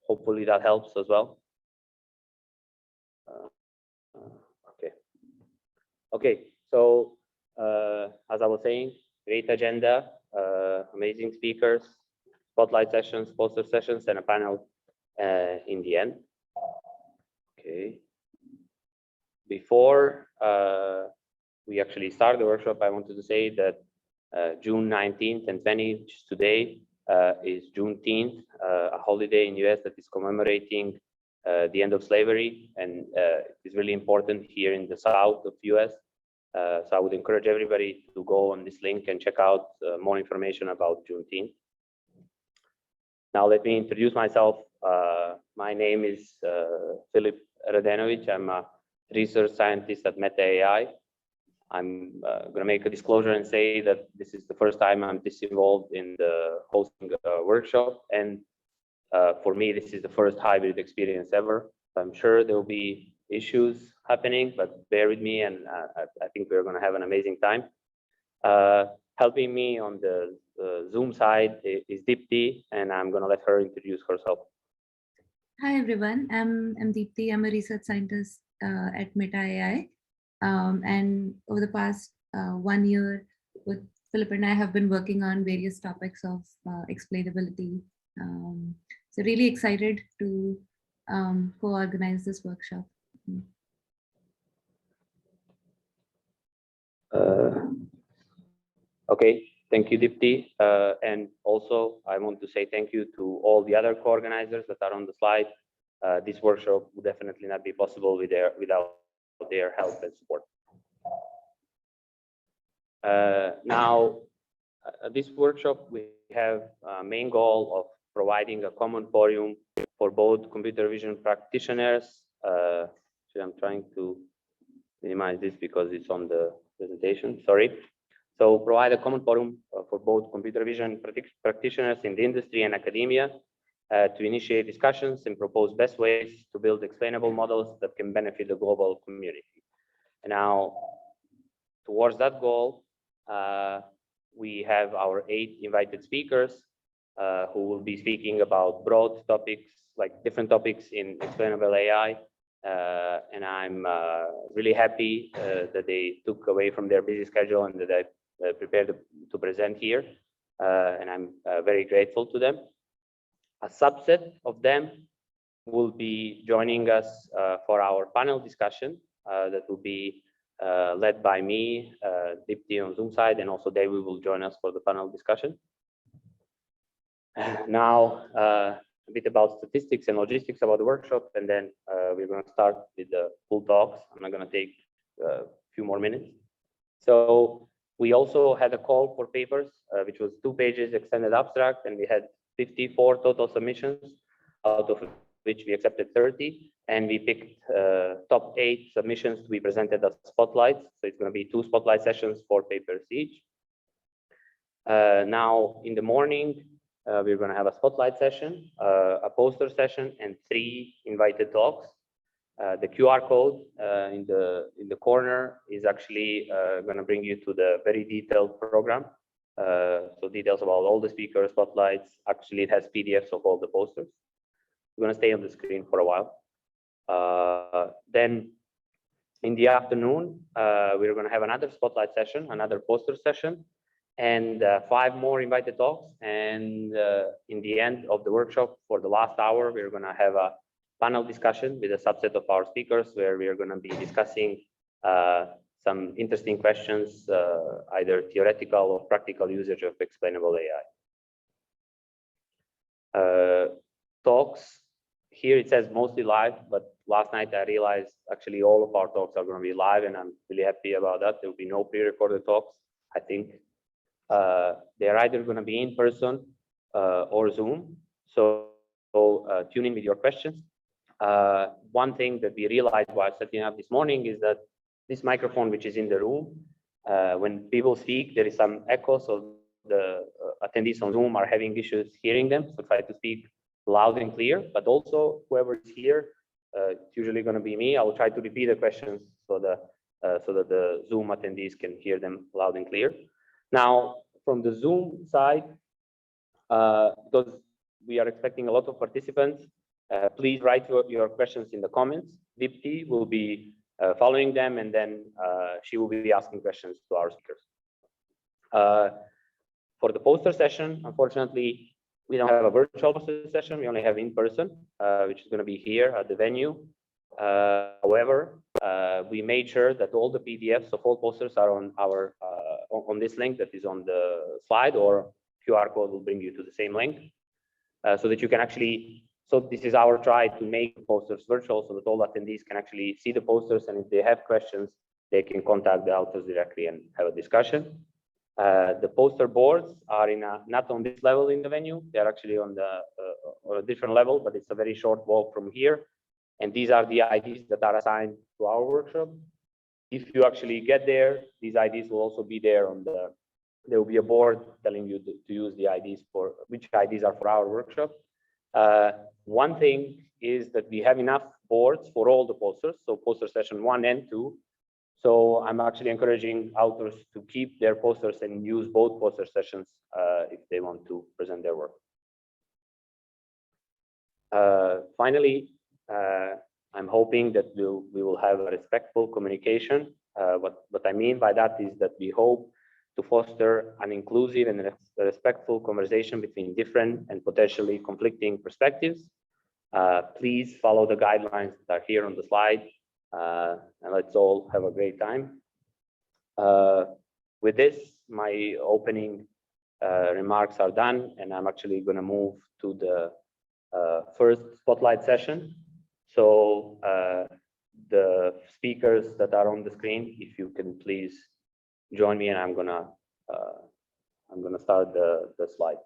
Hopefully that helps as well. Okay, so as I was saying, great agenda, amazing speakers, spotlight sessions, poster sessions, and a panel in the end. Okay. Before we actually start the workshop, I wanted to say that June 19th and 20th, which is today, is Juneteenth, a holiday in the US that is commemorating the end of slavery, and it is really important here in the south of the US. So I would encourage everybody to go on this link and check out more information about Juneteenth. Now let me introduce myself. My name is Filip Radenovic. I'm a research scientist at Meta AI. I'm going to make a disclosure and say that this is the first time I'm this involved in the hosting a workshop, and for me this is the first hybrid experience ever. I'm sure there will be issues happening, but bear with me, and I think we're going to have an amazing time. Helping me on the Zoom side is Deepti, and I'm going to let her introduce herself. Hi everyone, I'm Deepti. I'm a research scientist at Meta AI. And over the past 1 year, with Filip and I have been working on various topics of explainability. So really excited to co-organize this workshop. Okay, thank you, Deepti. And also, I want to say thank you to all the other co-organizers that are on the slide. This workshop would definitely not be possible without their help and support. Now, this workshop, we have a main goal of providing a common forum for both computer vision practitioners. So I'm trying to minimize this because it's on the presentation, sorry. So provide a common forum for both computer vision practitioners in the industry and academia to initiate discussions and propose best ways to build explainable models that can benefit the global community. And now, towards that goal, we have our 8 invited speakers who will be speaking about broad topics, like different topics in explainable AI. And I'm really happy that they took away from their busy schedule and that I prepared to present here. And I'm very grateful to them. A subset of them will be joining us for our panel discussion that will be led by me, Deepti on Zoom side, and also David will join us for the panel discussion. Now, a bit about statistics and logistics about the workshop, and then we're going to start with the full talks. I'm not going to take a few more minutes. So we also had a call for papers, which was 2 pages extended abstract, and we had 54 total submissions, out of which we accepted 30, and we picked top 8 submissions to be presented as spotlights. So it's going to be 2 spotlight sessions, 4 papers each. Now, in the morning, we're going to have a spotlight session, a poster session, and 3 invited talks. The QR code in the corner is actually going to bring you to the very detailed program. So details about all the speakers, spotlights. Actually, it has PDFs of all the posters. We're going to stay on the screen for a while. Then in the afternoon, we're going to have another spotlight session, another poster session, and 5 more invited talks. And in the end of the workshop, for the last hour, we're going to have a panel discussion with a subset of our speakers, where we are going to be discussing some interesting questions, either theoretical or practical usage of explainable AI. Talks, here it says mostly live, but last night I realized actually all of our talks are going to be live, and I'm really happy about that. There will be no pre-recorded talks, I think. They're either going to be in person or Zoom, so tune in with your questions. One thing that we realized while setting up this morning is that this microphone, which is in the room, when people speak, there is some echo, so the attendees on Zoom are having issues hearing them, so try to speak loud and clear. But also, whoever is here, it's usually going to be me. I will try to repeat the questions so that the Zoom attendees can hear them loud and clear. Now, from the Zoom side, because we are expecting a lot of participants. Please write your questions in the comments. Dipti will be following them, and then she will be asking questions to our speakers. For the poster session, unfortunately, we don't have a virtual poster session. We only have in person, which is going to be here at the venue. However, we made sure that all the PDFs of all posters are on our on this link that is on the slide, or QR code will bring you to the same link, so that you can actually. So this is our try to make the posters virtual, so that all attendees can actually see the posters, and if they have questions, they can contact the authors directly and have a discussion. The poster boards are not on this level in the venue. They are actually on a different level, but it's a very short walk from here. And these are the IDs that are assigned to our workshop. If you actually get there, these IDs will also be there on the. There will be a board telling you to use the IDs for which IDs are for our workshop. One thing is that we have enough boards for all the posters, so poster session 1 and 2. So I'm actually encouraging authors to keep their posters and use both poster sessions if they want to present their work. Finally, I'm hoping that we will have a respectful communication. What I mean by that is that we hope to foster an inclusive and respectful conversation between different and potentially conflicting perspectives. Please follow the guidelines that are here on the slide, and let's all have a great time. With this, my opening remarks are done, and I'm actually going to move to the first spotlight session. So the speakers that are on the screen, if you can please join me, and I'm gonna start the slide.